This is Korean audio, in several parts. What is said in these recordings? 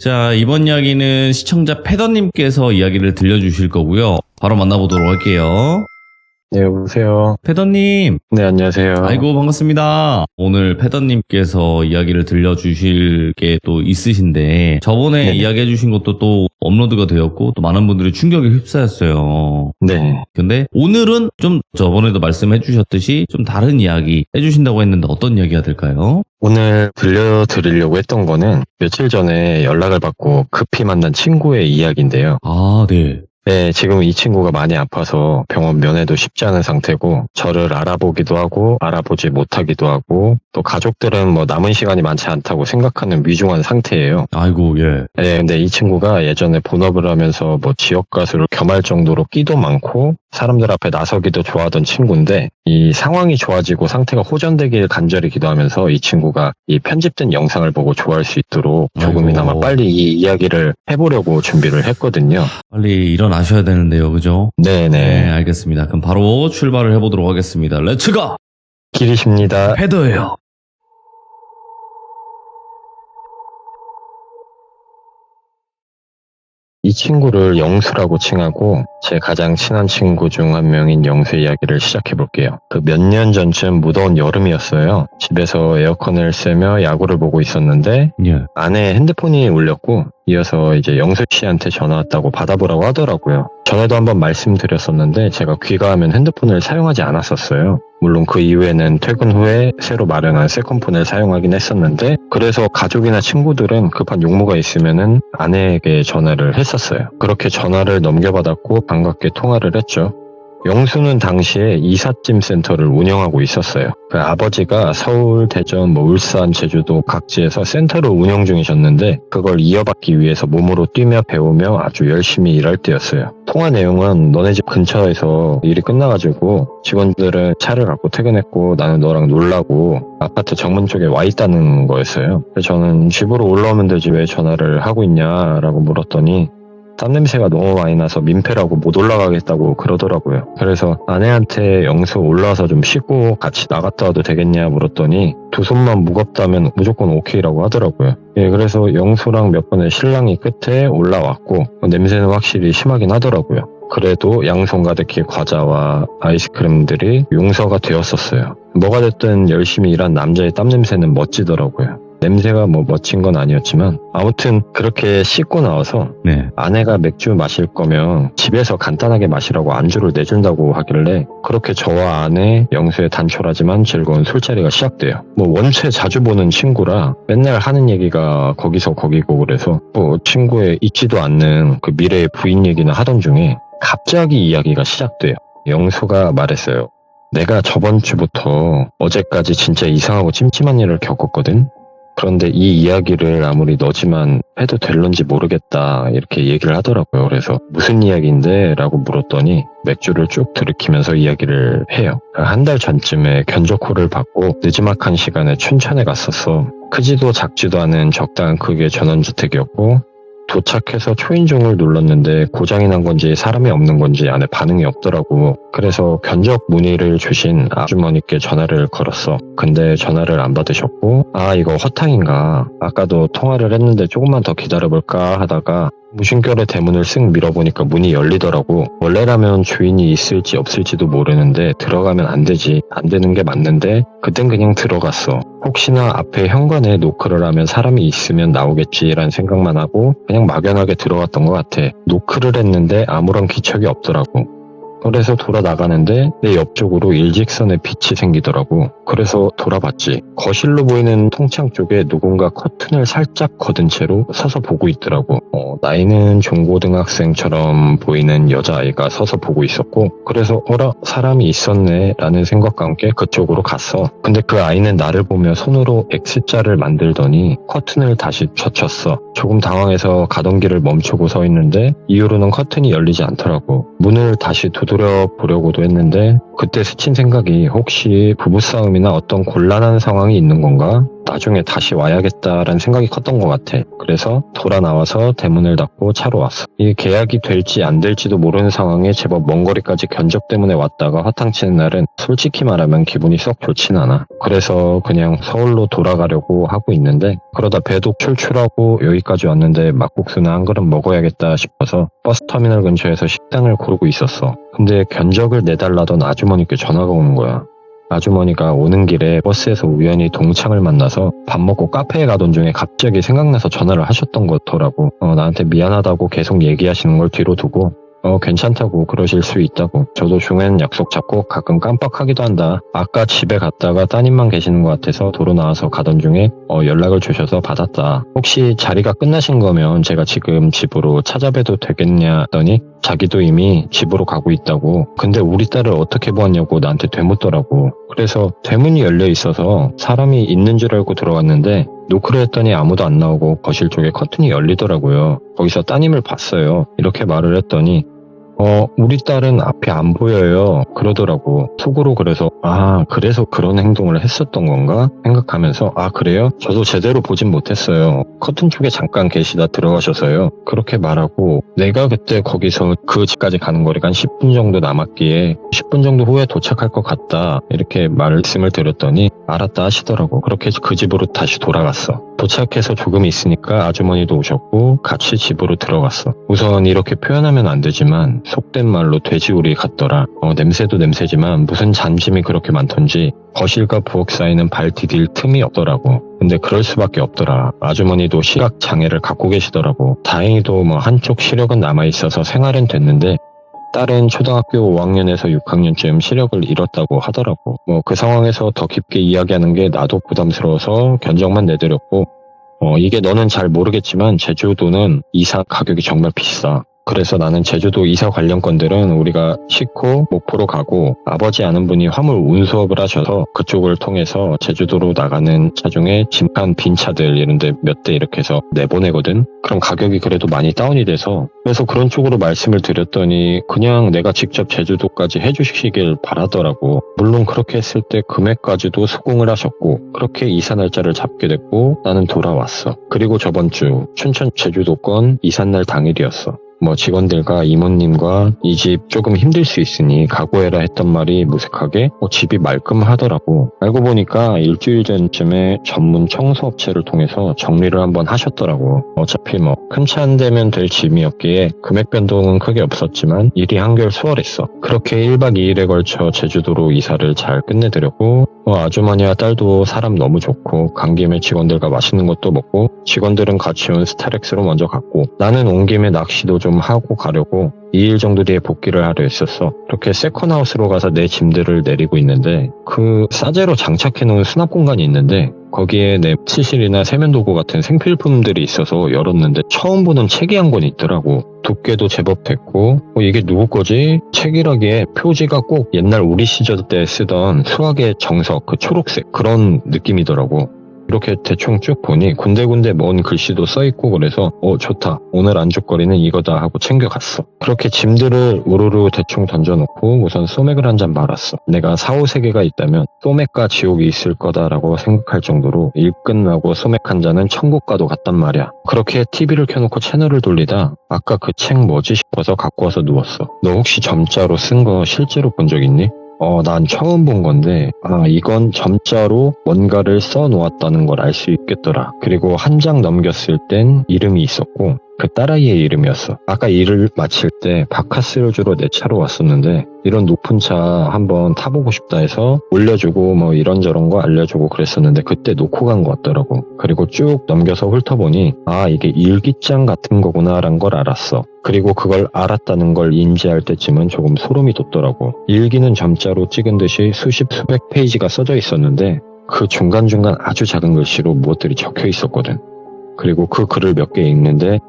자, 이번 이야기는 시청자 패더님께서 이야기를 들려주실 거고요. 바로 만나보도록 할게요. 네, 여보세요. 패더님, 네, 안녕하세요. 아이고 반갑습니다. 오늘 패더님께서 이야기를 들려주실 게 또 있으신데 저번에 네네. 이야기해주신 것도 또 업로드가 되었고 또 많은 분들이 충격에 휩싸였어요. 네. 근데 오늘은 좀 저번에도 말씀해주셨듯이 좀 다른 이야기 해주신다고 했는데 어떤 이야기가 될까요? 오늘 들려드리려고 했던 거는 며칠 전에 연락을 받고 급히 만난 친구의 이야기인데요. 아, 네. 네, 지금 이 친구가 많이 아파서 병원 면회도 쉽지 않은 상태고, 저를 알아보기도 하고, 알아보지 못하기도 하고, 또 가족들은 뭐 남은 시간이 많지 않다고 생각하는 위중한 상태예요. 아이고, 예. 네, 근데 이 친구가 예전에 본업을 하면서 뭐 지역 가수를 겸할 정도로 끼도 많고, 사람들 앞에 나서기도 좋아하던 친구인데, 이 상황이 좋아지고 상태가 호전되길 간절히 기도하면서 이 친구가 이 편집된 영상을 보고 좋아할 수 있도록 조금이나마 아이고. 빨리 이 이야기를 해보려고 준비를 했거든요. 빨리 일어나셔야 되는데요, 그죠? 네, 네네. 알겠습니다. 그럼 바로 출발을 해보도록 하겠습니다. 렛츠고! 길이십니다. 패더예요. 이 친구를 영수라고 칭하고 제 가장 친한 친구 중 한 명인 영수의 이야기를 시작해 볼게요. 그 몇 년 전쯤 무더운 여름이었어요. 집에서 에어컨을 쐬며 야구를 보고 있었는데 예. 아내 핸드폰이 울렸고 이어서 이제 영수 씨한테 전화 왔다고 받아보라고 하더라고요. 전에도 한번 말씀드렸었는데 제가 귀가하면 핸드폰을 사용하지 않았었어요. 물론 그 이후에는 퇴근 후에 새로 마련한 세컨폰을 사용하긴 했었는데 그래서 가족이나 친구들은 급한 용무가 있으면은 아내에게 전화를 했었어요. 그렇게 전화를 넘겨받았고 반갑게 통화를 했죠. 영수는 당시에 이삿짐 센터를 운영하고 있었어요. 그 아버지가 서울, 대전, 울산, 제주도 각지에서 센터를 운영 중이셨는데 그걸 이어받기 위해서 몸으로 뛰며 배우며 아주 열심히 일할 때였어요. 통화 내용은 너네 집 근처에서 일이 끝나가지고 직원들은 차를 갖고 퇴근했고 나는 너랑 놀라고 아파트 정문 쪽에 와 있다는 거였어요. 그래서 저는 집으로 올라오면 되지 왜 전화를 하고 있냐라고 물었더니 땀 냄새가 너무 많이 나서 민폐라고 못 올라가겠다고 그러더라고요. 그래서 아내한테 영수 올라와서 좀 쉬고 같이 나갔다 와도 되겠냐 물었더니 두 손만 무겁다면 무조건 오케이라고 하더라고요. 예, 그래서 영수랑 몇 번의 실랑이 끝에 올라왔고 냄새는 확실히 심하긴 하더라고요. 그래도 양손 가득히 과자와 아이스크림들이 용서가 되었었어요. 뭐가 됐든 열심히 일한 남자의 땀 냄새는 멋지더라고요. 냄새가 멋진 건 아니었지만 아무튼 그렇게 씻고 나와서 네. 아내가 맥주 마실 거면 집에서 간단하게 마시라고 안주를 내준다고 하길래 그렇게 저와 아내, 영수의 단촐하지만 즐거운 술자리가 시작돼요. 원체 자주 보는 친구라 맨날 하는 얘기가 거기서 거기고 그래서 친구의 잊지도 않는 그 미래의 부인 얘기나 하던 중에 갑자기 이야기가 시작돼요. 영수가 말했어요. 내가 저번 주부터 어제까지 진짜 이상하고 찜찜한 일을 겪었거든. 그런데 이 이야기를 아무리 너지만 해도 될런지 모르겠다 이렇게 얘기를 하더라고요. 그래서 무슨 이야기인데? 라고 물었더니 맥주를 쭉 들이키면서 이야기를 해요. 한 달 전쯤에 견적호를 받고 느지막한 시간에 춘천에 갔었어. 크지도 작지도 않은 적당한 크기의 전원주택이었고 도착해서 초인종을 눌렀는데 고장이 난 건지 사람이 없는 건지 안에 반응이 없더라고. 그래서 견적 문의를 주신 아주머니께 전화를 걸었어. 근데 전화를 안 받으셨고 이거 허탕인가? 아까도 통화를 했는데 조금만 더 기다려볼까 하다가 무심결에 대문을 쓱 밀어보니까 문이 열리더라고. 원래라면 주인이 있을지 없을지도 모르는데 들어가면 안 되지. 안 되는 게 맞는데 그땐 그냥 들어갔어. 혹시나 앞에 현관에 노크를 하면 사람이 있으면 나오겠지라는 생각만 하고 그냥 막연하게 들어갔던 것 같아. 노크를 했는데 아무런 기척이 없더라고. 그래서 돌아 나가는데 내 옆쪽으로 일직선의 빛이 생기더라고. 그래서 돌아봤지. 거실로 보이는 통창 쪽에 누군가 커튼을 살짝 걷은 채로 서서 보고 있더라고. 나이는 중고등학생처럼 보이는 여자아이가 서서 보고 있었고 그래서 사람이 있었네 라는 생각과 함께 그쪽으로 갔어. 근데 그 아이는 나를 보며 손으로 X자를 만들더니 커튼을 다시 젖혔어. 조금 당황해서 가던 길을 멈추고 서 있는데 이후로는 커튼이 열리지 않더라고. 문을 다시 두드려 보려고도 했는데 그때 스친 생각이 혹시 부부싸움이나 어떤 곤란한 상황이 있는 건가? 나중에 다시 와야겠다라는 생각이 컸던 것 같아. 그래서 돌아 나와서 대문을 닫고 차로 왔어. 이 계약이 될지 안 될지도 모르는 상황에 제법 먼 거리까지 견적 때문에 왔다가 화탕치는 날은 솔직히 말하면 기분이 썩 좋진 않아. 그래서 그냥 서울로 돌아가려고 하고 있는데 그러다 배도 출출하고 여기까지 왔는데 막국수나 한 그릇 먹어야겠다 싶어서 버스터미널 근처에서 식당을 고르고 있었어. 근데 견적을 내달라던 아주머니께 전화가 오는 거야. 아주머니가 오는 길에 버스에서 우연히 동창을 만나서 밥 먹고 카페에 가던 중에 갑자기 생각나서 전화를 하셨던 거더라고. 나한테 미안하다고 계속 얘기하시는 걸 뒤로 두고 괜찮다고 그러실 수 있다고. 저도 중엔 약속 잡고 가끔 깜빡하기도 한다. 아까 집에 갔다가 따님만 계시는 것 같아서 도로 나와서 가던 중에 연락을 주셔서 받았다. 혹시 자리가 끝나신 거면 제가 지금 집으로 찾아뵈도 되겠냐 하더니 자기도 이미 집으로 가고 있다고. 근데 우리 딸을 어떻게 보았냐고 나한테 되묻더라고. 그래서 대문이 열려 있어서 사람이 있는 줄 알고 들어갔는데 노크를 했더니 아무도 안 나오고 거실 쪽에 커튼이 열리더라고요. 거기서 따님을 봤어요. 이렇게 말을 했더니 우리 딸은 앞이 안 보여요 그러더라고. 속으로 그래서 그래서 그런 행동을 했었던 건가 생각하면서 그래요? 저도 제대로 보진 못했어요. 커튼 쪽에 잠깐 계시다 들어가셔서요. 그렇게 말하고 내가 그때 거기서 그 집까지 가는 거리가 한 10분 정도 남았기에 10분 정도 후에 도착할 것 같다 이렇게 말씀을 드렸더니 알았다 하시더라고. 그렇게 그 집으로 다시 돌아갔어. 도착해서 조금 있으니까 아주머니도 오셨고 같이 집으로 들어갔어. 우선 이렇게 표현하면 안 되지만 속된 말로 돼지우리 같더라. 냄새도 냄새지만 무슨 잔짐이 그렇게 많던지 거실과 부엌 사이는 발 디딜 틈이 없더라고. 근데 그럴 수밖에 없더라. 아주머니도 시각장애를 갖고 계시더라고. 다행히도 한쪽 시력은 남아있어서 생활은 됐는데 딸은 초등학교 5학년에서 6학년쯤 시력을 잃었다고 하더라고. 그 상황에서 더 깊게 이야기하는 게 나도 부담스러워서 견적만 내드렸고 이게 너는 잘 모르겠지만 제주도는 이사 가격이 정말 비싸. 그래서 나는 제주도 이사 관련 건들은 우리가 싣고 목포로 가고 아버지 아는 분이 화물 운수업을 하셔서 그쪽을 통해서 제주도로 나가는 차 중에 짐칸 빈 차들 이런데 몇 대 이렇게 해서 내보내거든. 그럼 가격이 그래도 많이 다운이 돼서 그래서 그런 쪽으로 말씀을 드렸더니 그냥 내가 직접 제주도까지 해주시길 바라더라고. 물론 그렇게 했을 때 금액까지도 수긍을 하셨고 그렇게 이사 날짜를 잡게 됐고 나는 돌아왔어. 그리고 저번 주 춘천 제주도권 이삿날 당일이었어. 직원들과 이모님과 이 집 조금 힘들 수 있으니 각오해라 했던 말이 무색하게 집이 말끔하더라고. 알고 보니까 일주일 전쯤에 전문 청소업체를 통해서 정리를 한번 하셨더라고. 어차피 큰 차 한 대면 될 짐이었기에 금액 변동은 크게 없었지만 일이 한결 수월했어. 그렇게 1박 2일에 걸쳐 제주도로 이사를 잘 끝내드렸고 아주머니와 딸도 사람 너무 좋고 간 김에 직원들과 맛있는 것도 먹고 직원들은 같이 온 스타렉스로 먼저 갔고 나는 온 김에 낚시도 좀 하고 가려고 2일 정도 뒤에 복귀를 하려 했었어. 이렇게 세컨하우스로 가서 내 짐들을 내리고 있는데 그 싸제로 장착해놓은 수납 공간이 있는데 거기에 내 치실이나 세면도구 같은 생필품들이 있어서 열었는데 처음 보는 책이 한 권 있더라고. 두께도 제법 됐고 이게 누구 거지? 책이라기에 표지가 꼭 옛날 우리 시절 때 쓰던 수학의 정석 그 초록색 그런 느낌이더라고. 이렇게 대충 쭉 보니 군데군데 먼 글씨도 써있고 그래서 좋다. 오늘 안주거리는 이거다 하고 챙겨갔어. 그렇게 짐들을 우르르 대충 던져놓고 우선 소맥을 한 잔 말았어. 내가 사후세계가 있다면 소맥과 지옥이 있을 거다라고 생각할 정도로 일 끝나고 소맥 한 잔은 천국 가도 같단 말이야. 그렇게 TV를 켜놓고 채널을 돌리다 아까 그 책 뭐지 싶어서 갖고 와서 누웠어. 너 혹시 점자로 쓴 거 실제로 본 적 있니? 난 처음 본 건데 이건 점자로 뭔가를 써놓았다는 걸 알 수 있겠더라. 그리고 한 장 넘겼을 땐 이름이 있었고 그 딸아이의 이름이었어. 아까 일을 마칠 때 바카스를 주러 내 차로 왔었는데 이런 높은 차 한번 타보고 싶다 해서 올려주고 이런저런 거 알려주고 그랬었는데 그때 놓고 간 것 같더라고. 그리고 쭉 넘겨서 훑어보니 이게 일기장 같은 거구나라는 걸 알았어. 그리고 그걸 알았다는 걸 인지할 때쯤은 조금 소름이 돋더라고. 일기는 점자로 찍은 듯이 수십 수백 페이지가 써져 있었는데 그 중간중간 아주 작은 글씨로 무엇들이 적혀 있었거든. 그리고 그 글을 몇 개 읽는데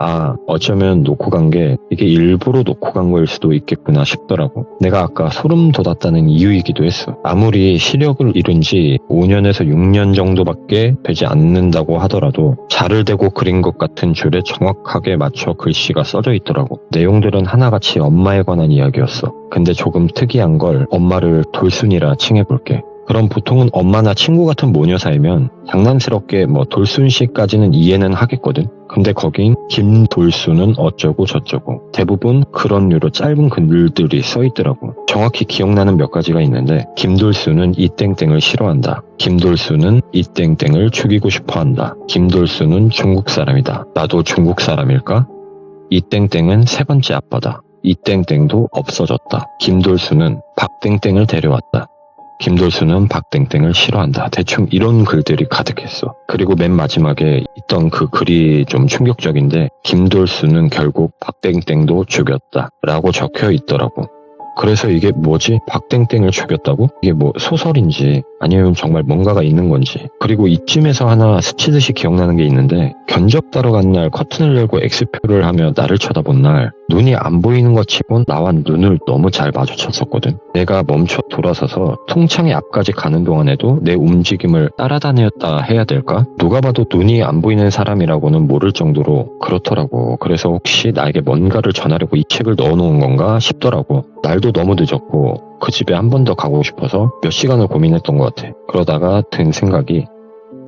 어쩌면 놓고 간 게 이게 일부러 놓고 간 거일 수도 있겠구나 싶더라고. 내가 아까 소름 돋았다는 이유이기도 했어. 아무리 시력을 잃은 지 5년에서 6년 정도밖에 되지 않는다고 하더라도 자를 대고 그린 것 같은 줄에 정확하게 맞춰 글씨가 써져 있더라고. 내용들은 하나같이 엄마에 관한 이야기였어. 근데 조금 특이한 걸 엄마를 돌순이라 칭해볼게. 그럼 보통은 엄마나 친구 같은 모녀 사이면 장난스럽게 돌순씨까지는 이해는 하겠거든. 근데 거긴 김돌순은 어쩌고 저쩌고 대부분 그런 류로 짧은 글들이 써있더라고. 정확히 기억나는 몇 가지가 있는데 김돌순은 이 땡땡을 싫어한다. 김돌순은 이 땡땡을 죽이고 싶어한다. 김돌순은 중국 사람이다. 나도 중국 사람일까? 이 땡땡은 세 번째 아빠다. 이 땡땡도 없어졌다. 김돌순은 박땡땡을 데려왔다. 김돌순은 박땡땡을 싫어한다. 대충 이런 글들이 가득했어. 그리고 맨 마지막에 있던 그 글이 좀 충격적인데 김돌순은 결국 박땡땡도 죽였다 라고 적혀 있더라고. 그래서 이게 뭐지? 박땡땡을 죽였다고? 이게 소설인지 아니면 정말 뭔가가 있는 건지. 그리고 이쯤에서 하나 스치듯이 기억나는 게 있는데 견적 따러 간 날 커튼을 열고 X표를 하며 나를 쳐다본 날 눈이 안 보이는 것 치곤 나와 눈을 너무 잘 마주쳤었거든. 내가 멈춰 돌아서서 통창의 앞까지 가는 동안에도 내 움직임을 따라다녔다 해야 될까? 누가 봐도 눈이 안 보이는 사람이라고는 모를 정도로 그렇더라고. 그래서 혹시 나에게 뭔가를 전하려고 이 책을 넣어놓은 건가 싶더라고. 날도 너무 늦었고 그 집에 한 번 더 가고 싶어서 몇 시간을 고민했던 것 같아. 그러다가 든 생각이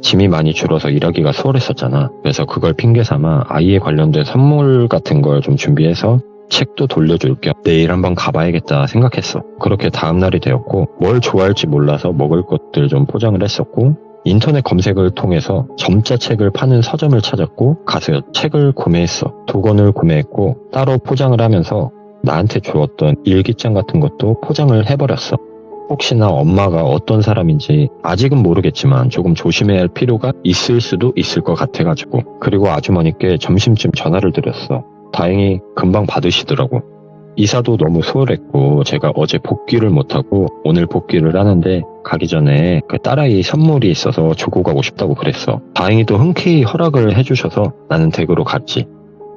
짐이 많이 줄어서 일하기가 수월했었잖아. 그래서 그걸 핑계 삼아 아이에 관련된 선물 같은 걸 좀 준비해서 책도 돌려줄 겸 내일 한번 가봐야겠다 생각했어. 그렇게 다음날이 되었고 뭘 좋아할지 몰라서 먹을 것들 좀 포장을 했었고 인터넷 검색을 통해서 점자 책을 파는 서점을 찾았고 가서 책을 구매했어. 2권을 구매했고 따로 포장을 하면서 나한테 주었던 일기장 같은 것도 포장을 해버렸어. 혹시나 엄마가 어떤 사람인지 아직은 모르겠지만 조금 조심해야 할 필요가 있을 수도 있을 것 같아가지고. 그리고 아주머니께 점심쯤 전화를 드렸어. 다행히 금방 받으시더라고. 이사도 너무 수월했고 제가 어제 복귀를 못하고 오늘 복귀를 하는데 가기 전에 그 딸아이 선물이 있어서 주고 가고 싶다고 그랬어. 다행히도 흔쾌히 허락을 해주셔서 나는 댁으로 갔지.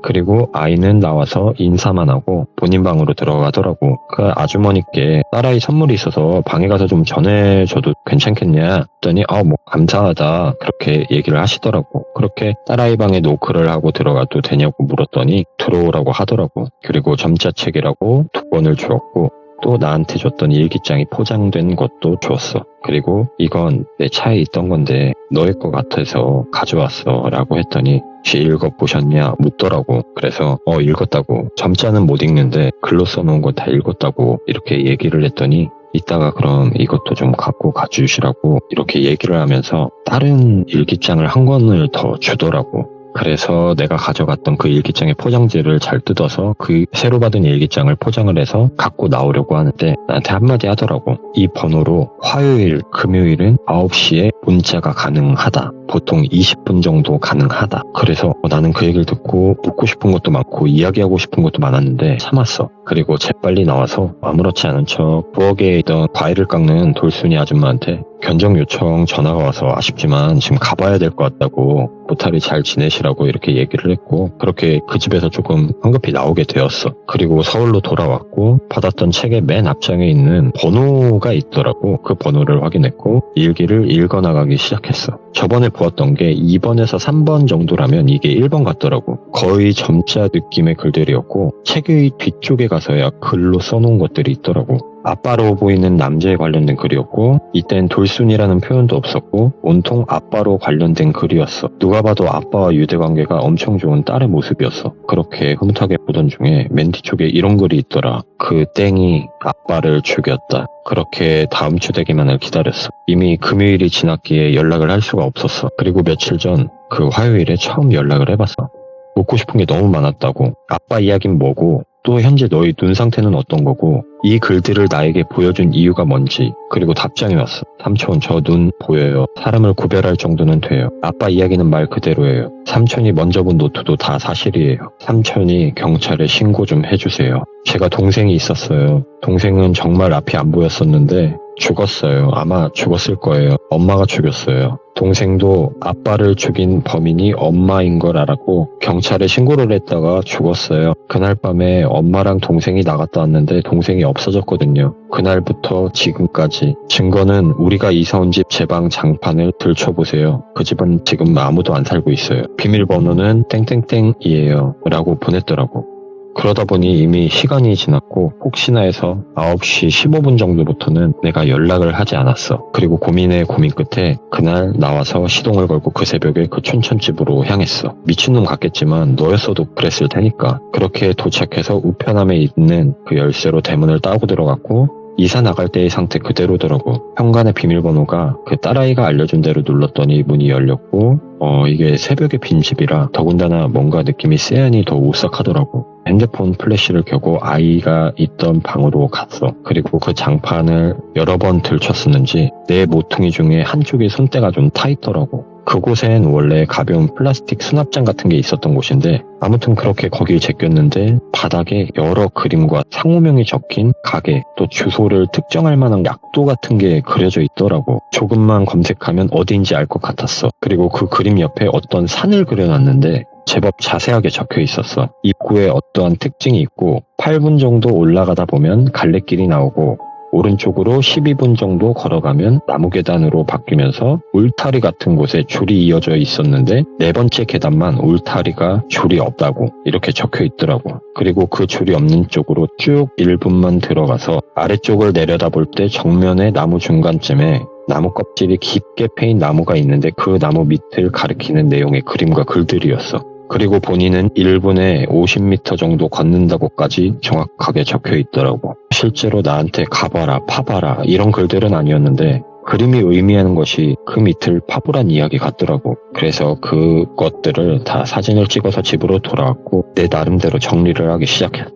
그리고 아이는 나와서 인사만 하고 본인 방으로 들어가더라고. 그 아주머니께 딸아이 선물이 있어서 방에 가서 좀 전해줘도 괜찮겠냐 했더니 감사하다 그렇게 얘기를 하시더라고. 그렇게 딸아이 방에 노크를 하고 들어가도 되냐고 물었더니 들어오라고 하더라고. 그리고 점자책이라고 2권을 주었고 또 나한테 줬던 일기장이 포장된 것도 주었어. 그리고 이건 내 차에 있던 건데 너의 것 같아서 가져왔어 라고 했더니 혹시 읽어보셨냐 묻더라고. 그래서 읽었다고. 점자는 못 읽는데 글로 써놓은 거 다 읽었다고 이렇게 얘기를 했더니 이따가 그럼 이것도 좀 갖고 가주시라고 이렇게 얘기를 하면서 다른 일기장을 한 권을 더 주더라고. 그래서 내가 가져갔던 그 일기장의 포장지를 잘 뜯어서 그 새로 받은 일기장을 포장을 해서 갖고 나오려고 하는데 나한테 한마디 하더라고. 이 번호로 화요일, 금요일은 9시에 문자가 가능하다. 보통 20분 정도 가능하다. 그래서 나는 그 얘기를 듣고 묻고 싶은 것도 많고 이야기하고 싶은 것도 많았는데 참았어. 그리고 재빨리 나와서 아무렇지 않은 척 부엌에 있던 과일을 깎는 돌순이 아줌마한테 견적 요청 전화가 와서 아쉽지만 지금 가봐야 될 것 같다고 무탈이 잘 지내시라고 이렇게 얘기를 했고 그렇게 그 집에서 조금 황급히 나오게 되었어. 그리고 서울로 돌아왔고 받았던 책의 맨 앞장에 있는 번호가 있더라고. 그 번호를 확인했고 일기를 읽어나가기 시작했어. 저번에 보았던 게 2번에서 3번 정도라면 이게 1번 같더라고. 거의 점자 느낌의 글들이었고 책의 뒤쪽에 가서야 글로 써놓은 것들이 있더라고. 아빠로 보이는 남자에 관련된 글이었고 이땐 돌순이라는 표현도 없었고 온통 아빠로 관련된 글이었어. 누가 봐도 아빠와 유대관계가 엄청 좋은 딸의 모습이었어. 그렇게 흐뭇하게 보던 중에 맨 뒤쪽에 이런 글이 있더라. 그 땡이 아빠를 죽였다. 그렇게 다음 주 되기만을 기다렸어. 이미 금요일이 지났기에 연락을 할 수가 없었어. 그리고 며칠 전 그 화요일에 처음 연락을 해봤어. 묻고 싶은 게 너무 많았다고. 아빠 이야기는 뭐고 또 현재 너의 눈 상태는 어떤 거고 이 글들을 나에게 보여준 이유가 뭔지. 그리고 답장이 왔어. 삼촌 저 눈 보여요. 사람을 구별할 정도는 돼요. 아빠 이야기는 말 그대로예요. 삼촌이 먼저 본 노트도 다 사실이에요. 삼촌이 경찰에 신고 좀 해주세요. 제가 동생이 있었어요. 동생은 정말 앞이 안 보였었는데 죽었어요. 아마 죽었을 거예요. 엄마가 죽였어요. 동생도 아빠를 죽인 범인이 엄마인 걸 알았고 경찰에 신고를 했다가 죽었어요. 그날 밤에 엄마랑 동생이 나갔다 왔는데 동생이 없어졌거든요. 그날부터 지금까지 증거는 우리가 이사 온 집 제 방 장판을 들춰보세요. 그 집은 지금 아무도 안 살고 있어요. 비밀번호는 땡땡땡이에요 라고 보냈더라고. 그러다 보니 이미 시간이 지났고 혹시나 해서 9시 15분 정도부터는 내가 연락을 하지 않았어. 그리고 고민에 고민 끝에 그날 나와서 시동을 걸고 그 새벽에 그 춘천집으로 향했어. 미친놈 같겠지만 너였어도 그랬을 테니까. 그렇게 도착해서 우편함에 있는 그 열쇠로 대문을 따고 들어갔고 이사 나갈 때의 상태 그대로더라고. 현관의 비밀번호가 그 딸아이가 알려준 대로 눌렀더니 문이 열렸고 이게 새벽에 빈 집이라 더군다나 뭔가 느낌이 쎄하니 더 오싹하더라고. 핸드폰 플래시를 켜고 아이가 있던 방으로 갔어. 그리고 그 장판을 여러 번 들쳤었는지 내 모퉁이 중에 한쪽이 손때가 좀 타있더라고. 그곳엔 원래 가벼운 플라스틱 수납장 같은 게 있었던 곳인데 아무튼 그렇게 거길 제꼈는데 바닥에 여러 그림과 상호명이 적힌 가게 또 주소를 특정할 만한 약도 같은 게 그려져 있더라고. 조금만 검색하면 어디인지 알 것 같았어. 그리고 그 그림 옆에 어떤 산을 그려놨는데 제법 자세하게 적혀 있었어. 입구에 어떠한 특징이 있고 8분 정도 올라가다 보면 갈래길이 나오고 오른쪽으로 12분 정도 걸어가면 나무 계단으로 바뀌면서 울타리 같은 곳에 줄이 이어져 있었는데 네 번째 계단만 울타리가 줄이 없다고 이렇게 적혀 있더라고. 그리고 그 줄이 없는 쪽으로 쭉 1분만 들어가서 아래쪽을 내려다볼 때 정면에 나무 중간쯤에 나무 껍질이 깊게 패인 나무가 있는데 그 나무 밑을 가리키는 내용의 그림과 글들이었어. 그리고 본인은 1분에 50m 정도 걷는다고까지 정확하게 적혀 있더라고. 실제로 나한테 가봐라, 파봐라 이런 글들은 아니었는데 그림이 의미하는 것이 그 밑을 파보란 이야기 같더라고. 그래서 그것들을 다 사진을 찍어서 집으로 돌아왔고 내 나름대로 정리를 하기 시작했어.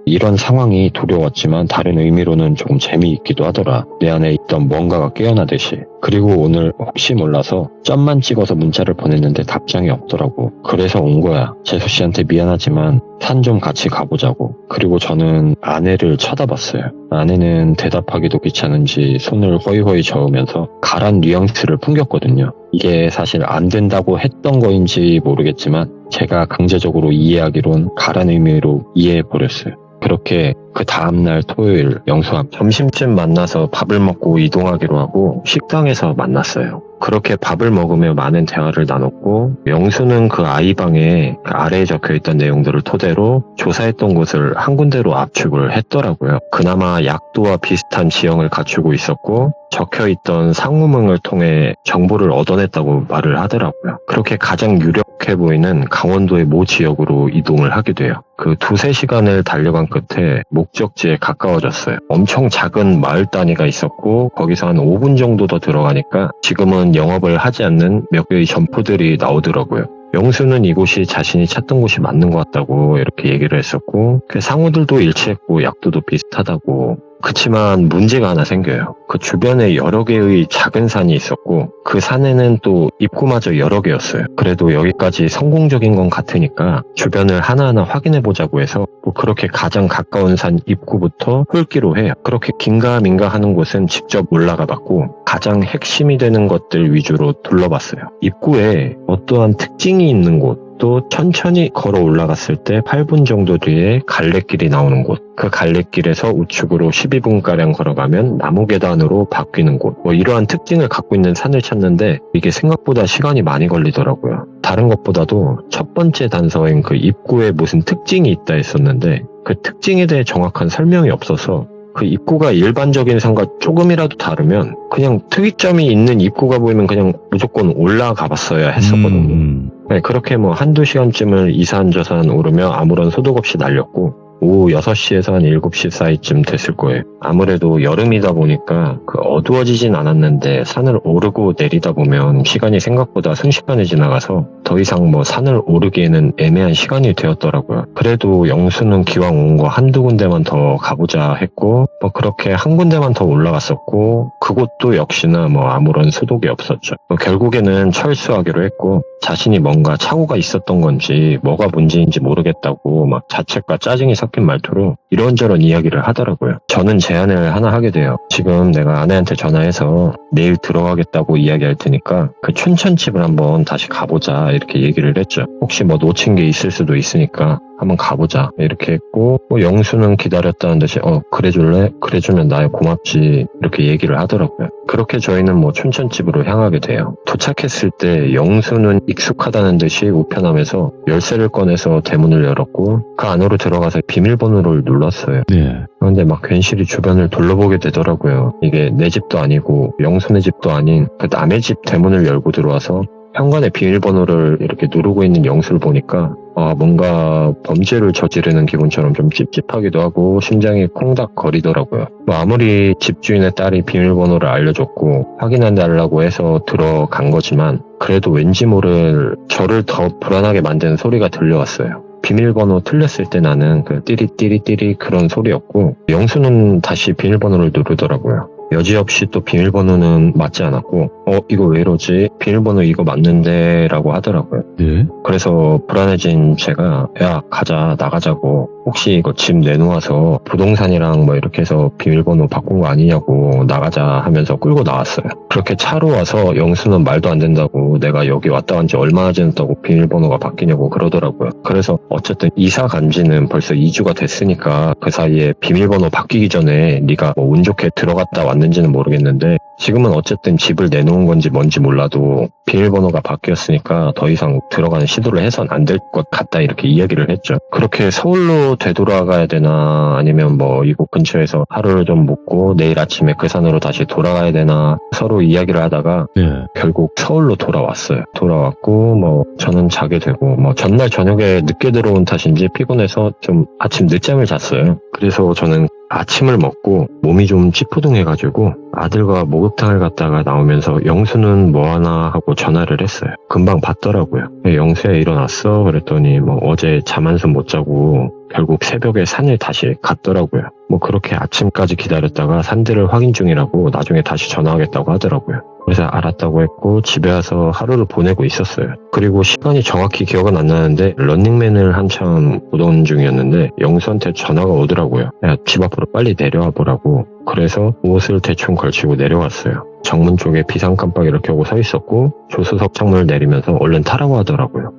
이런 상황이 두려웠지만 다른 의미로는 조금 재미있기도 하더라. 내 안에 있던 뭔가가 깨어나듯이. 그리고 오늘 혹시 몰라서 점만 찍어서 문자를 보냈는데 답장이 없더라고. 그래서 온 거야. 재수 씨한테 미안하지만 산 좀 같이 가보자고. 그리고 저는 아내를 쳐다봤어요. 아내는 대답하기도 귀찮은지 손을 허이허이 저으면서 가란 뉘앙스를 풍겼거든요. 이게 사실 안 된다고 했던 거인지 모르겠지만 제가 강제적으로 이해하기론 가란 의미로 이해해버렸어요. 그렇게 그 다음날 토요일 영수와 점심쯤 만나서 밥을 먹고 이동하기로 하고 식당에서 만났어요. 그렇게 밥을 먹으며 많은 대화를 나눴고 영수는 그 아이 방에 그 아래에 적혀있던 내용들을 토대로 조사했던 곳을 한 군데로 압축을 했더라고요. 그나마 약도와 비슷한 지형을 갖추고 있었고 적혀있던 상호명을 통해 정보를 얻어냈다고 말을 하더라고요. 그렇게 가장 유력해 보이는 강원도의 모 지역으로 이동을 하게 돼요. 그 2-3시간을 달려간 끝에 목적지에 가까워졌어요. 엄청 작은 마을 단위가 있었고 거기서 한 5분 정도 더 들어가니까 지금은 영업을 하지 않는 몇 개의 점포들이 나오더라고요. 영수는 이곳이 자신이 찾던 곳이 맞는 것 같다고 이렇게 얘기를 했었고 그 상호들도 일치했고 약도도 비슷하다고. 그치만 문제가 하나 생겨요. 그 주변에 여러 개의 작은 산이 있었고 그 산에는 또 입구마저 여러 개였어요. 그래도 여기까지 성공적인 건 같으니까 주변을 하나하나 확인해보자고 해서 뭐 그렇게 가장 가까운 산 입구부터 훑기로 해요. 그렇게 긴가민가 하는 곳은 직접 올라가 봤고 가장 핵심이 되는 것들 위주로 둘러봤어요. 입구에 어떠한 특징이 있는 곳 또 천천히 걸어 올라갔을 때 8분 정도 뒤에 갈래길이 나오는 곳, 그 갈래길에서 우측으로 12분가량 걸어가면 나무 계단으로 바뀌는 곳, 뭐 이러한 특징을 갖고 있는 산을 찾는데 이게 생각보다 시간이 많이 걸리더라고요. 다른 것보다도 첫 번째 단서인 그 입구에 무슨 특징이 있다 했었는데 그 특징에 대해 정확한 설명이 없어서 그 입구가 일반적인 산과 조금이라도 다르면 그냥 특이점이 있는 입구가 보이면 그냥 무조건 올라가 봤어야 했었거든요. 네, 그렇게 뭐 한두 시간쯤을 이산저산 오르며 아무런 소득 없이 날렸고 오후 6시에서 한 7시 사이쯤 됐을 거예요. 아무래도 여름이다 보니까 그 어두워지진 않았는데 산을 오르고 내리다 보면 시간이 생각보다 순식간에 지나가서 더 이상 뭐 산을 오르기에는 애매한 시간이 되었더라고요. 그래도 영수는 기왕 온 거 한두 군데만 더 가보자 했고 뭐 그렇게 한 군데만 더 올라갔었고 그곳도 역시나 뭐 아무런 소득이 없었죠. 결국에는 철수하기로 했고 자신이 뭔가 착오가 있었던 건지 뭐가 문제인지 모르겠다고 막 자책과 짜증이 섞인 말투로 이런저런 이야기를 하더라고요. 저는 제안을 하나 하게 돼요. 지금 내가 아내한테 전화해서 내일 들어가겠다고 이야기할 테니까 그 춘천집을 한번 다시 가보자 이렇게 얘기를 했죠. 혹시 뭐 놓친 게 있을 수도 있으니까 한번 가보자 이렇게 했고 뭐 영수는 기다렸다는 듯이 그래줄래? 그래주면 나야 고맙지 이렇게 얘기를 하더라고요. 그렇게 저희는 뭐 춘천집으로 향하게 돼요. 도착했을 때 영수는 익숙하다는 듯이 우편함에서 열쇠를 꺼내서 대문을 열었고 그 안으로 들어가서 비밀번호를 눌렀어요. 네. 그런데 막 괜시리 주변을 둘러보게 되더라고요. 이게 내 집도 아니고 영수네 집도 아닌 그 남의 집 대문을 열고 들어와서 현관의 비밀번호를 이렇게 누르고 있는 영수를 보니까 뭔가 범죄를 저지르는 기분처럼 좀 찝찝하기도 하고 심장이 콩닥 거리더라고요. 뭐 아무리 집주인의 딸이 비밀번호를 알려줬고 확인해달라고 해서 들어간 거지만 그래도 왠지 모를 저를 더 불안하게 만드는 소리가 들려왔어요. 비밀번호 틀렸을 때 나는 그 띠리띠리띠리 그런 소리였고 영수는 다시 비밀번호를 누르더라고요. 여지없이 또 비밀번호는 맞지 않았고 이거 왜 이러지? 비밀번호 이거 맞는데 라고 하더라고요. 네. 그래서 불안해진 제가 야 가자 나가자고 혹시 이거 집 내놓아서 부동산이랑 뭐 이렇게 해서 비밀번호 바꾼 거 아니냐고 나가자 하면서 끌고 나왔어요. 그렇게 차로 와서 영수는 말도 안 된다고 내가 여기 왔다 간 지 얼마나 지났다고 비밀번호가 바뀌냐고 그러더라고요. 그래서 어쨌든 이사 간 지는 벌써 2주가 됐으니까 그 사이에 비밀번호 바뀌기 전에 네가 뭐 운 좋게 들어갔다 왔는지는 모르겠는데 지금은 어쨌든 집을 내놓은 건지 뭔지 몰라도 비밀번호가 바뀌었으니까 더 이상 들어가는 시도를 해선 안 될 것 같다 이렇게 이야기를 했죠. 그렇게 서울로 되돌아가야 되나 아니면 뭐 이곳 근처에서 하루를 좀 묵고 내일 아침에 그 산으로 다시 돌아가야 되나 서로 이야기를 하다가 네. 결국 서울로 돌아왔어요. 돌아왔고 뭐 저는 자게 되고 뭐 전날 저녁에 늦게 들어온 탓인지 피곤해서 좀 아침 늦잠을 잤어요. 그래서 저는 아침을 먹고 몸이 좀 찌뿌둥해가지고 아들과 목욕탕을 갔다가 나오면서 영수는 뭐하나 하고 전화를 했어요. 금방 받더라고요. 영수야 일어났어? 그랬더니 뭐 어제 잠 한숨 못 자고 결국 새벽에 산을 다시 갔더라고요. 뭐 그렇게 아침까지 기다렸다가 산들을 확인 중이라고 나중에 다시 전화하겠다고 하더라고요. 그래서 알았다고 했고 집에 와서 하루를 보내고 있었어요. 그리고 시간이 정확히 기억은 안 나는데 런닝맨을 한참 보던 중이었는데 영수한테 전화가 오더라고요. 야, 집 앞으로 빨리 내려와 보라고. 그래서 옷을 대충 걸치고 내려왔어요. 정문 쪽에 비상 깜빡이를 켜고 서 있었고 조수석 창문을 내리면서 얼른 타라고 하더라고요.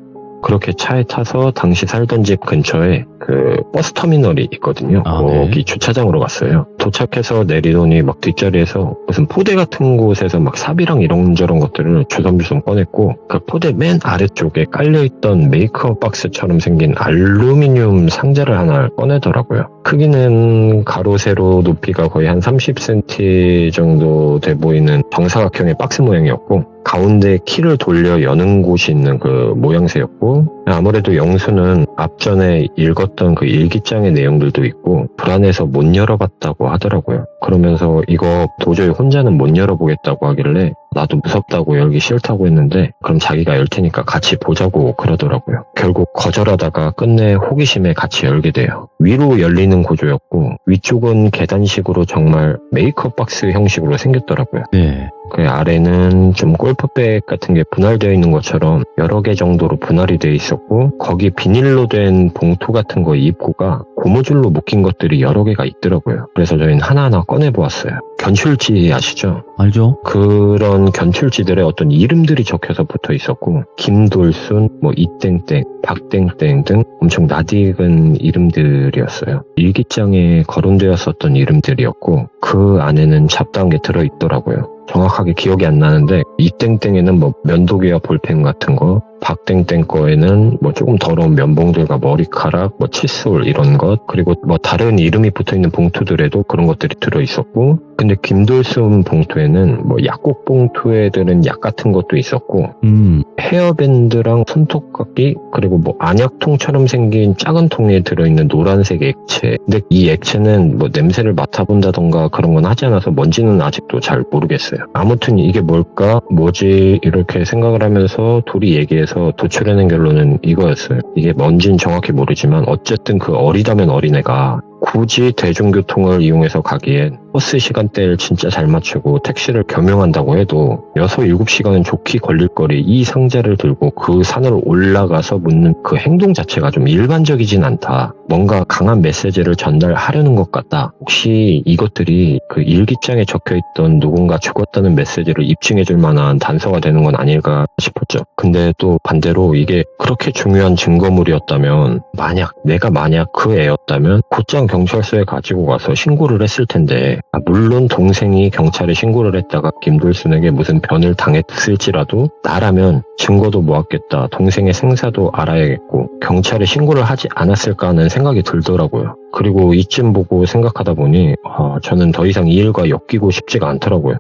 그렇게 차에 타서 당시 살던 집 근처에 그 버스 터미널이 있거든요. 거기 네. 주차장으로 갔어요. 도착해서 내리더니 막 뒷자리에서 무슨 포대 같은 곳에서 막 삽이랑 이런저런 것들을 주섬주섬 꺼냈고 그 포대 맨 아래쪽에 깔려있던 메이크업 박스처럼 생긴 알루미늄 상자를 하나 꺼내더라고요. 크기는 가로 세로 높이가 거의 한 30cm 정도 돼 보이는 정사각형의 박스 모양이었고 가운데 키를 돌려 여는 곳이 있는 그 모양새였고 아무래도 영수는 앞전에 읽었던 그 일기장의 내용들도 있고 불안해서 못 열어봤다고 하더라고요. 그러면서 이거 도저히 혼자는 못 열어보겠다고 하길래 나도 무섭다고 열기 싫다고 했는데 그럼 자기가 열 테니까 같이 보자고 그러더라고요. 결국 거절하다가 끝내 호기심에 같이 열게 돼요. 위로 열리는 구조였고 위쪽은 계단식으로 정말 메이크업 박스 형식으로 생겼더라고요. 네. 그 아래는 좀 골프백 같은 게 분할되어 있는 것처럼 여러 개 정도로 분할이 되어 있었고 거기 비닐로 된 봉투 같은 거 입구가 고무줄로 묶인 것들이 여러 개가 있더라고요. 그래서 저희는 하나하나 꺼내보았어요. 견출지 아시죠? 알죠? 그런 견출지들에 어떤 이름들이 적혀서 붙어 있었고 김돌순, 뭐 이땡땡, 박땡땡 등 엄청 낯익은 이름들이었어요. 일기장에 거론되었었던 이름들이었고 그 안에는 잡다한 게 들어있더라고요. 정확하게 기억이 안 나는데 이땡땡에는 뭐 면도기와 볼펜 같은 거, 박땡땡 거에는 뭐 조금 더러운 면봉들과 머리카락, 뭐 칫솔 이런 것, 그리고 뭐 다른 이름이 붙어있는 봉투들에도 그런 것들이 들어있었고 근데 김돌순 봉투에는 뭐 약국 봉투에 들은 약 같은 것도 있었고 헤어밴드랑 손톱깎이 그리고 뭐 안약통처럼 생긴 작은 통에 들어있는 노란색 액체. 근데 이 액체는 뭐 냄새를 맡아본다던가 그런 건 하지 않아서 뭔지는 아직도 잘 모르겠어요. 아무튼 이게 뭘까 뭐지 이렇게 생각을 하면서 둘이 얘기해서 도출해낸 결론은 이거였어요. 이게 뭔진 정확히 모르지만 어쨌든 그 어리다면 어린애가 굳이 대중교통을 이용해서 가기엔 버스 시간대를 진짜 잘 맞추고 택시를 겸용한다고 해도 6, 7시간은 좋게 걸릴 거리 이 상자를 들고 그 산을 올라가서 묻는 그 행동 자체가 좀 일반적이진 않다. 뭔가 강한 메시지를 전달하려는 것 같다. 혹시 이것들이 그 일기장에 적혀있던 누군가 죽었다는 메시지를 입증해줄 만한 단서가 되는 건 아닐까 싶었죠. 근데 또 반대로 이게 그렇게 중요한 증거물이었다면 내가 만약 그 애였다면 곧장 경찰서에 가지고 가서 신고를 했을 텐데, 물론 동생이 경찰에 신고를 했다가 김돌순에게 무슨 변을 당했을지라도 나라면 증거도 모았겠다, 동생의 생사도 알아야겠고 경찰에 신고를 하지 않았을까 하는 생각이 들더라고요. 그리고 이쯤 보고 생각하다 보니 저는 더 이상 이 일과 엮이고 싶지가 않더라고요.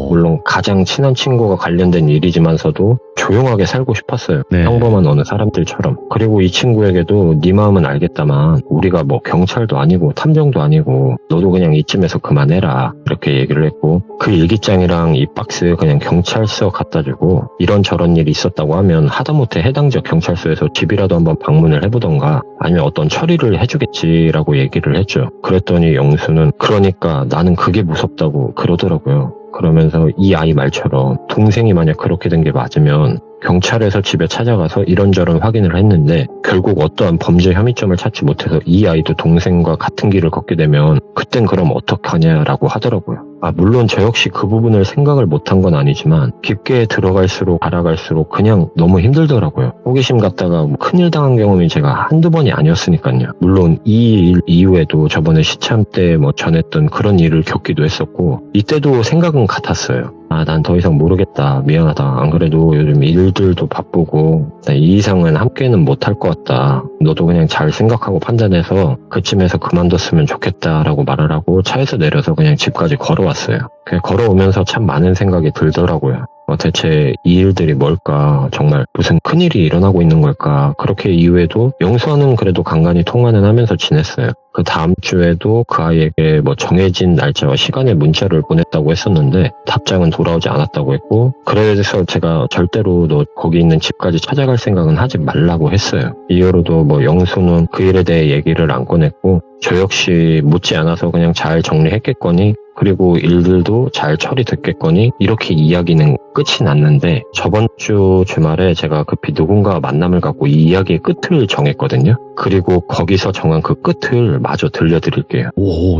물론 가장 친한 친구가 관련된 일이지만서도 조용하게 살고 싶었어요. 네. 평범한 어느 사람들처럼. 그리고 이 친구에게도 네 마음은 알겠다만 우리가 뭐 경찰도 아니고 탐정도 아니고 너도 그냥 이쯤에서 그만해라, 이렇게 얘기를 했고, 그 일기장이랑 이 박스 그냥 경찰서 갖다 주고 이런저런 일이 있었다고 하면 하다못해 해당 지역 경찰서에서 집이라도 한번 방문을 해보던가 아니면 어떤 처리를 해주겠지라고 얘기를 했죠. 그랬더니 영수는 그러니까 나는 그게 무섭다고 그러더라고요. 그러면서 이 아이 말처럼 동생이 만약 그렇게 된 게 맞으면 경찰에서 집에 찾아가서 이런저런 확인을 했는데 결국 어떠한 범죄 혐의점을 찾지 못해서 이 아이도 동생과 같은 길을 걷게 되면 그땐 그럼 어떡하냐라고 하더라고요. 물론 저 역시 그 부분을 생각을 못한 건 아니지만 깊게 들어갈수록 알아갈수록 그냥 너무 힘들더라고요. 호기심 갖다가 큰일 당한 경험이 제가 한두 번이 아니었으니까요. 물론 이 일 이후에도 저번에 시참 때 전했던 그런 일을 겪기도 했었고 이때도 생각은 같았어요. 난 더 이상 모르겠다, 미안하다, 안 그래도 요즘 일들도 바쁘고 이 이상은 함께는 못할 것 같다, 너도 그냥 잘 생각하고 판단해서 그쯤에서 그만뒀으면 좋겠다라고 말을 하고 차에서 내려서 그냥 집까지 걸어왔어요. 걸어오면서 참 많은 생각이 들더라고요. 대체 이 일들이 뭘까, 정말 무슨 큰일이 일어나고 있는 걸까. 그렇게 이후에도 영수와는 그래도 간간히 통화는 하면서 지냈어요. 그 다음 주에도 그 아이에게 정해진 날짜와 시간에 문자를 보냈다고 했었는데 답장은 돌아오지 않았다고 했고, 그래서 제가 절대로 너 거기 있는 집까지 찾아갈 생각은 하지 말라고 했어요. 이후로도 영수는 그 일에 대해 얘기를 안 꺼냈고 저 역시 묻지 않아서 그냥 잘 정리했겠거니, 그리고 일들도 잘 처리됐겠거니, 이렇게 이야기는 끝이 났는데 저번 주 주말에 제가 급히 누군가와 만남을 갖고 이 이야기의 끝을 정했거든요. 그리고 거기서 정한 그 끝을 마저 들려드릴게요.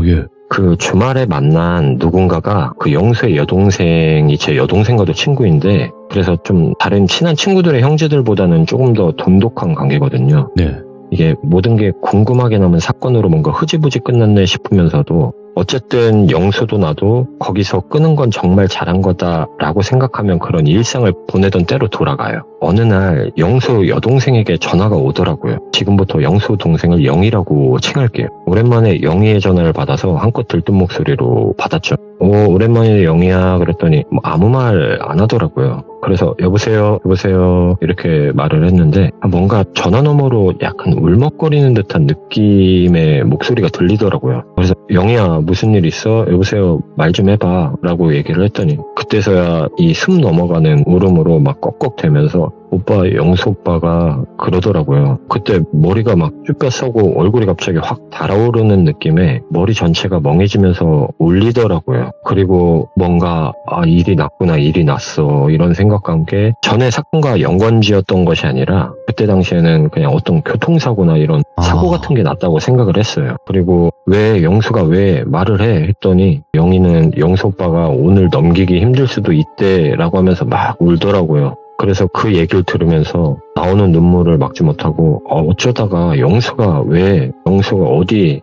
예. 그 주말에 만난 누군가가 그 영수의 여동생이 제 여동생과도 친구인데, 그래서 좀 다른 친한 친구들의 형제들보다는 조금 더 돈독한 관계거든요. 네. 이게 모든 게 궁금하게 남은 사건으로 뭔가 흐지부지 끝났네 싶으면서도 어쨌든 영수도 나도 거기서 끄는 건 정말 잘한 거다라고 생각하면 그런 일상을 보내던 때로 돌아가요. 어느 날 영수 여동생에게 전화가 오더라고요. 지금부터 영수 동생을 영희라고 칭할게요. 오랜만에 영희의 전화를 받아서 한껏 들뜬 목소리로 받았죠. 오랜만에 영희야 그랬더니 아무 말 안 하더라고요. 그래서 여보세요 이렇게 말을 했는데 뭔가 전화 너머로 약간 울먹거리는 듯한 느낌의 목소리가 들리더라고요. 그래서 영희야 무슨 일 있어? 여보세요, 말 좀 해봐 라고 얘기를 했더니 그때서야 이 숨 넘어가는 울음으로 꺽꺽대면서 오빠, 영수 오빠가 그러더라고요. 그때 머리가 쭈뼛 서고 얼굴이 갑자기 확 달아오르는 느낌에 머리 전체가 멍해지면서 울리더라고요. 그리고 뭔가 일이 났구나, 일이 났어, 이런 생각과 함께 전에 사건과 연관지었던 것이 아니라 그때 당시에는 그냥 어떤 교통사고나 이런 사고 같은 게 났다고 생각을 했어요. 그리고 왜 영수가 왜 말을 해 했더니 영희는 영수 오빠가 오늘 넘기기 힘들 수도 있대라고 하면서 막 울더라고요. 그래서 그 얘기를 들으면서 나오는 눈물을 막지 못하고 어쩌다가 영수가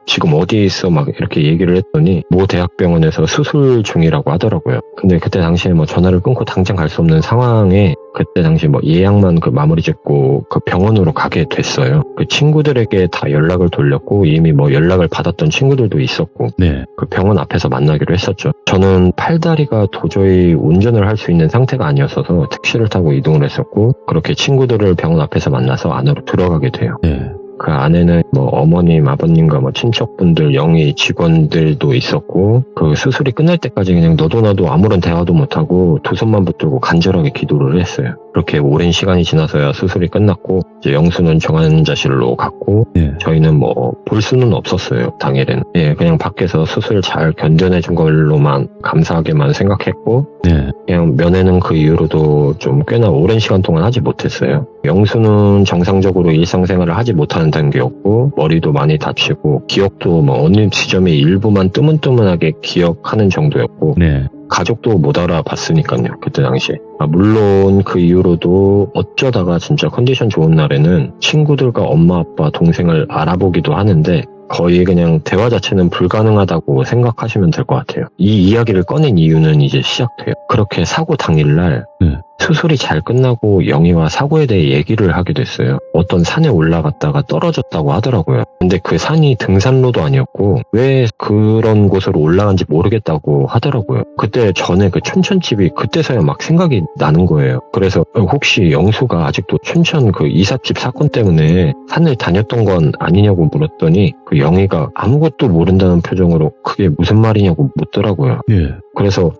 지금 어디 있어 막 이렇게 얘기를 했더니 모 대학병원에서 수술 중이라고 하더라고요. 근데 그때 당시에 전화를 끊고 당장 갈 수 없는 상황에 그때 당시 예약만 마무리 짓고 그 병원으로 가게 됐어요. 그 친구들에게 다 연락을 돌렸고 이미 연락을 받았던 친구들도 있었고 네. 그 병원 앞에서 만나기로 했었죠. 저는 팔다리가 도저히 운전을 할 수 있는 상태가 아니었어서 택시를 타고 이동을 했었고 그렇게 친구들을 병원 앞에서 만나서 안으로 들어가게 돼요. 네. 그 안에는 어머님, 아버님과 친척분들, 영희 직원들도 있었고 그 수술이 끝날 때까지 그냥 너도 나도 아무런 대화도 못하고 두 손만 붙들고 간절하게 기도를 했어요. 그렇게 오랜 시간이 지나서야 수술이 끝났고 이제 영수는 정환자실로 갔고 네. 저희는 뭐 볼 수는 없었어요. 당일에는. 예, 그냥 밖에서 수술 잘 견뎌내준 걸로만 감사하게만 생각했고 네. 그냥 면회는 그 이후로도 좀 꽤나 오랜 시간 동안 하지 못했어요. 영수는 정상적으로 일상생활을 하지 못하는 단계였고 머리도 많이 다치고 기억도 뭐 어느 지점의 일부만 뜨문뜨문하게 기억하는 정도였고 네. 가족도 못 알아봤으니까요. 그때 당시에. 물론 그 이후로도 어쩌다가 진짜 컨디션 좋은 날에는 친구들과 엄마, 아빠, 동생을 알아보기도 하는데 거의 그냥 대화 자체는 불가능하다고 생각하시면 될 것 같아요. 이 이야기를 꺼낸 이유는 이제 시작돼요. 그렇게 사고 당일날 네. 수술이 잘 끝나고 영희와 사고에 대해 얘기를 하게 됐어요. 어떤 산에 올라갔다가 떨어졌다고 하더라고요. 근데 그 산이 등산로도 아니었고 왜 그런 곳으로 올라간지 모르겠다고 하더라고요. 그때 전에 그 춘천집이 그때서야 막 생각이 나는 거예요. 그래서 혹시 영수가 아직도 춘천 그 이삿집 사건 때문에 산을 다녔던 건 아니냐고 물었더니 그 영희가 아무것도 모른다는 표정으로 그게 무슨 말이냐고 묻더라고요. 예. 그래서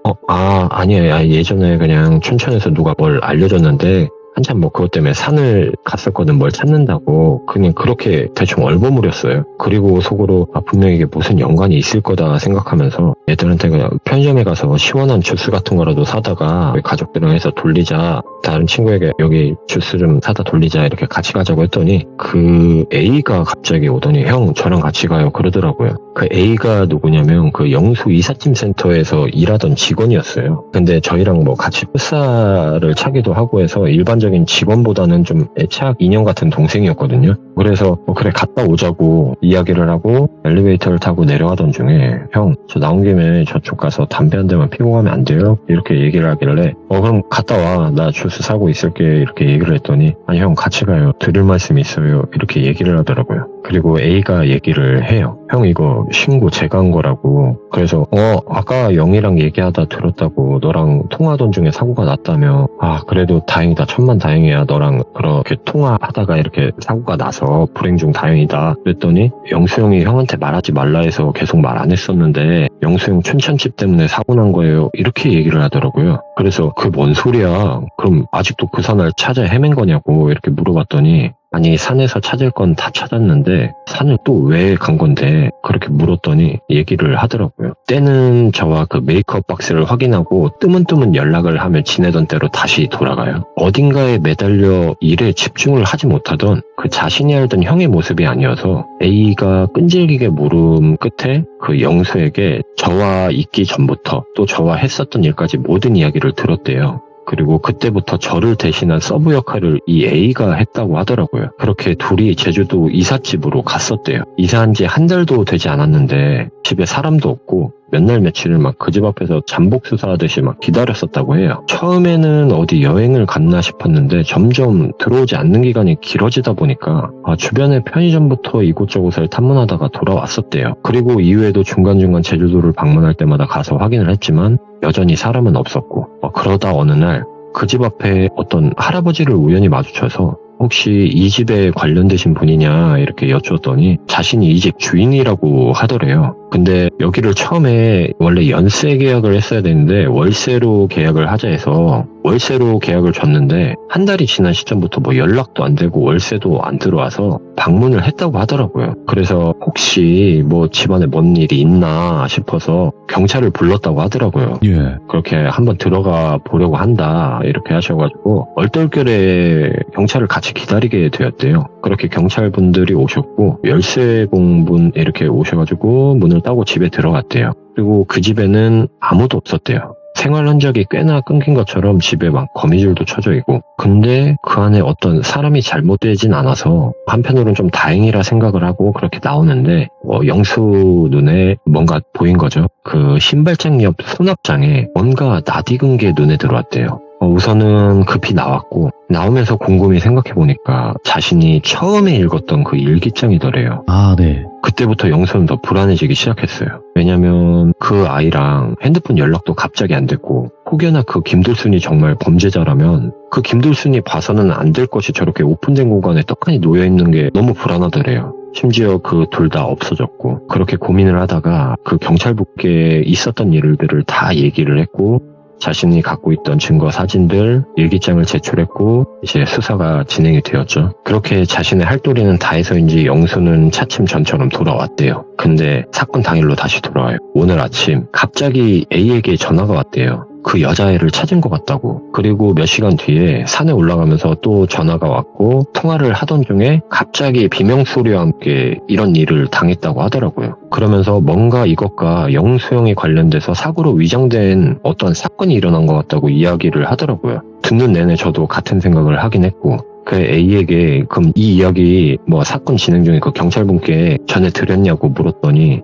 아니야 예전에 그냥 춘천에서 누가 뭘 알려줬는데 한참 뭐 그것 때문에 산을 갔었거든 뭘 찾는다고 그냥 그렇게 대충 얼버무렸어요. 그리고 속으로 분명히 이게 무슨 연관이 있을 거다 생각하면서 애들한테 그냥 편의점에 가서 시원한 주스 같은 거라도 사다가 가족들이랑 해서 돌리자, 다른 친구에게 여기 주스 좀 사다 돌리자 이렇게 같이 가자고 했더니 그 A가 갑자기 오더니 형 저랑 같이 가요 그러더라고요. 그 A가 누구냐면 그 영수 이삿짐 센터에서 일하던 직원이었어요. 근데 저희랑 뭐 같이 풋살을 차기도 하고 해서 일반적인 직원보다는 좀 애착 인형 같은 동생이었거든요. 그래서 그래 갔다 오자고 이야기를 하고 엘리베이터를 타고 내려가던 중에 형 저 나온 김에 저쪽 가서 담배 한 대만 피고 가면 안 돼요? 이렇게 얘기를 하길래 그럼 갔다 와 나 주스 사고 있을게 이렇게 얘기를 했더니 아니 형 같이 가요 드릴 말씀이 있어요 이렇게 얘기를 하더라고요. 그리고 A가 얘기를 해요. 형 이거 신고 제가 한 거라고. 그래서 아까 영희랑 얘기하다 들었다고 너랑 통화하던 중에 사고가 났다며. 그래도 다행이다 천만다행이야 너랑 그렇게 통화하다가 이렇게 사고가 나서 불행 중 다행이다 그랬더니 영수 형이 형한테 말하지 말라 해서 계속 말 안 했었는데 영수 형 춘천집 때문에 사고 난 거예요 이렇게 얘기를 하더라고요. 그래서 그 뭔 소리야 그럼 아직도 그 산을 찾아 헤맨 거냐고 이렇게 물어봤더니 아니 산에서 찾을 건 다 찾았는데 산을 또 왜 간 건데 그렇게 물었더니 얘기를 하더라고요. 때는 저와 그 메이크업 박스를 확인하고 뜨문뜨문 연락을 하며 지내던 때로 다시 돌아가요. 어딘가에 매달려 일에 집중을 하지 못하던 그 자신이 알던 형의 모습이 아니어서 A가 끈질기게 물음 끝에 그 영수에게 저와 있기 전부터 또 저와 했었던 일까지 모든 이야기를 들었대요. 그리고 그때부터 저를 대신한 서브 역할을 이 A가 했다고 하더라고요. 그렇게 둘이 제주도 이삿집으로 갔었대요. 이사한 지 한 달도 되지 않았는데 집에 사람도 없고 몇 날 며칠을 막 그 집 앞에서 잠복 수사하듯이 막 기다렸었다고 해요. 처음에는 어디 여행을 갔나 싶었는데 점점 들어오지 않는 기간이 길어지다 보니까 주변의 편의점부터 이곳저곳을 탐문하다가 돌아왔었대요. 그리고 이후에도 중간중간 제주도를 방문할 때마다 가서 확인을 했지만 여전히 사람은 없었고 그러다 어느 날 그 집 앞에 어떤 할아버지를 우연히 마주쳐서 혹시 이 집에 관련되신 분이냐 이렇게 여쭈었더니 자신이 이 집 주인이라고 하더래요. 근데 여기를 처음에 원래 연세 계약을 했어야 되는데 월세로 계약을 하자 해서 월세로 계약을 줬는데 한 달이 지난 시점부터 뭐 연락도 안 되고 월세도 안 들어와서 방문을 했다고 하더라고요. 그래서 혹시 뭐 집안에 뭔 일이 있나 싶어서 경찰을 불렀다고 하더라고요. 예. 그렇게 한번 들어가 보려고 한다 이렇게 하셔가지고 얼떨결에 경찰을 같이 기다리게 되었대요. 그렇게 경찰분들이 오셨고 열쇠공분 이렇게 오셔가지고 문을 따고 집에 들어갔대요. 그리고 그 집에는 아무도 없었대요. 생활 흔적이 꽤나 끊긴 것처럼 집에 막 거미줄도 쳐져 있고 근데 그 안에 어떤 사람이 잘못되진 않아서 한편으로는 좀 다행이라 생각을 하고 그렇게 나오는데 영수 눈에 뭔가 보인 거죠. 그 신발장 옆 수납장에 뭔가 낯익은 게 눈에 들어왔대요. 우선은 급히 나왔고 나오면서 곰곰이 생각해보니까 자신이 처음에 읽었던 그 일기장이더래요. 네. 그때부터 영수는 더 불안해지기 시작했어요. 왜냐면 그 아이랑 핸드폰 연락도 갑자기 안 됐고 혹여나 그 김돌순이 정말 범죄자라면 그 김돌순이 봐서는 안 될 것이 저렇게 오픈된 공간에 떡하니 놓여있는 게 너무 불안하더래요. 심지어 그 둘 다 없어졌고 그렇게 고민을 하다가 그 경찰분께 있었던 일들을 다 얘기를 했고 자신이 갖고 있던 증거 사진들, 일기장을 제출했고 이제 수사가 진행이 되었죠. 그렇게 자신의 할 도리는 다 해서인지 영수는 차츰 전처럼 돌아왔대요. 근데 사건 당일로 다시 돌아와요. 오늘 아침 갑자기 A에게 전화가 왔대요. 그 여자애를 찾은 것 같다고. 그리고 몇 시간 뒤에 산에 올라가면서 또 전화가 왔고 통화를 하던 중에 갑자기 비명소리와 함께 이런 일을 당했다고 하더라고요. 그러면서 뭔가 이것과 영수형이 관련돼서 사고로 위장된 어떤 사건이 일어난 것 같다고 이야기를 하더라고요. 듣는 내내 저도 같은 생각을 하긴 했고 그 A에게 그럼 이 이야기 사건 진행 중에 그 경찰분께 전해 드렸냐고 물었더니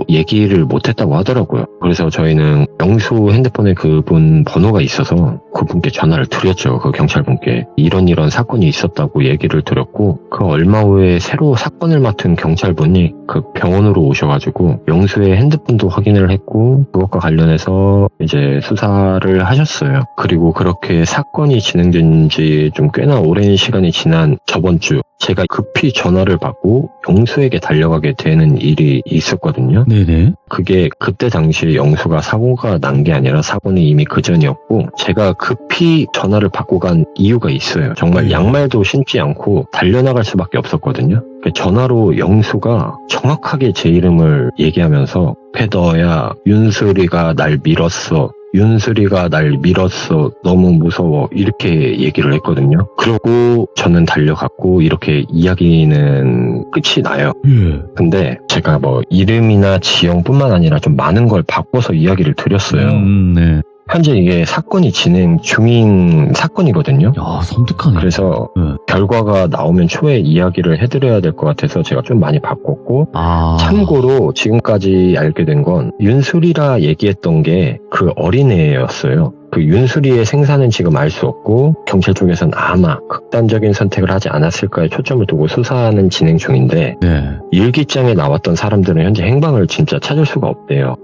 얘기를 못했다고 하더라고요. 그래서 저희는 영수 핸드폰에 그분 번호가 있어서 그분께 전화를 드렸죠. 그 경찰분께 이런 사건이 있었다고 얘기를 드렸고 그 얼마 후에 새로 사건을 맡은 경찰분이 그 병원으로 오셔가지고 영수의 핸드폰도 확인을 했고 그것과 관련해서 이제 수사를 하셨어요. 그리고 그렇게 사건이 진행된 지 좀 꽤나 오랜 시간이 지난 저번 주 제가 급히 전화를 받고 영수에게 달려가게 되는 일이 있었거든요. 네네. 그게 그때 당시 영수가 사고가 난 게 아니라 사고는 이미 그 전이었고 제가 급히 전화를 받고 간 이유가 있어요. 정말 양말도 신지 않고 달려나갈 수밖에 없었거든요. 전화로 영수가 정확하게 제 이름을 얘기하면서 페더야, 윤슬이가 날 밀었어. 윤슬이가 날 밀었어. 너무 무서워. 이렇게 얘기를 했거든요. 그러고 저는 달려갔고 이렇게 이야기는 끝이 나요. 근데 제가 이름이나 지형뿐만 아니라 좀 많은 걸 바꿔서 이야기를 드렸어요. 네. 현재 이게 사건이 진행 중인 사건이거든요. 야, 섬뜩하네. 그래서 결과가 나오면 초에 이야기를 해드려야 될 것 같아서 제가 좀 많이 바꿨고 참고로 지금까지 알게 된 건 윤술이라 얘기했던 게 그 어린애였어요. 그 윤수리의 생사는 지금 알 수 없고 경찰 쪽에서는 아마 극단적인 선택을 하지 않았을까에 초점을 두고 수사는 진행 중인데 일기장에 나왔던 사람들은 현재 행방을 진짜 찾을 수가 없대요.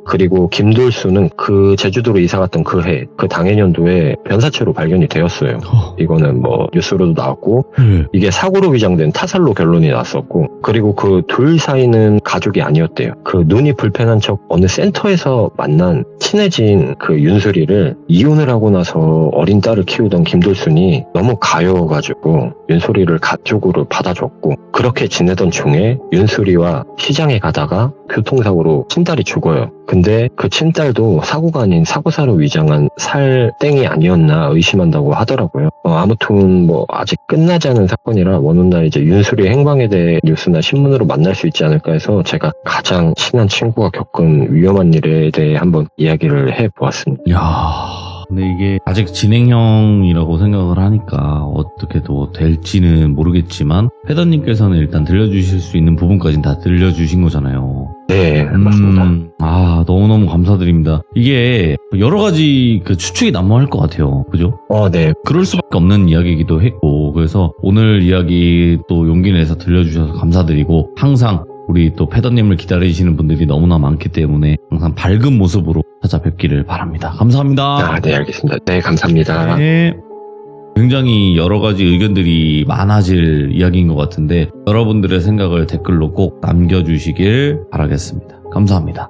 그리고 김돌수는 그 제주도로 이사갔던 그 해, 그 당해년도에 변사체로 발견이 되었어요. 이거는 뉴스로도 나왔고 이게 사고로 위장된 타살로 결론이 났었고 그리고 그 둘 사이는 가족이 아니었대요. 그 눈이 불편한 척 어느 센터에서 만난 친해진 그 윤수리를 이혼을 하고 나서 어린 딸을 키우던 김돌순이 너무 가여워가지고 윤수리를 가족으로 받아줬고 그렇게 지내던 중에 윤수리와 시장에 가다가 교통사고로 친딸이 죽어요. 근데 그 친딸도 사고가 아닌 사고사로 위장한 살땡이 아니었나 의심한다고 하더라고요. 아무튼 아직 끝나지 않은 사건이라 원훗날 이제 윤수리의 행방에 대해 뉴스나 신문으로 만날 수 있지 않을까 해서 제가 가장 친한 친구가 겪은 위험한 일에 대해 한번 이야기를 해보았습니다. 근데 이게 아직 진행형이라고 생각을 하니까 어떻게 또 될지는 모르겠지만 패더님께서는 일단 들려주실 수 있는 부분까지는 다 들려주신 거잖아요. 네, 맞습니다. 너무너무 감사드립니다. 이게 여러 가지 그 추측이 난무할 것 같아요. 그죠? 네. 그럴 수밖에 없는 이야기이기도 했고 그래서 오늘 이야기 또 용기 내서 들려주셔서 감사드리고 항상 우리 또 패더님을 기다리시는 분들이 너무나 많기 때문에 항상 밝은 모습으로 찾아뵙기를 바랍니다. 감사합니다. 네, 알겠습니다. 네, 감사합니다. 네. 굉장히 여러 가지 의견들이 많아질 이야기인 것 같은데 여러분들의 생각을 댓글로 꼭 남겨주시길 바라겠습니다. 감사합니다.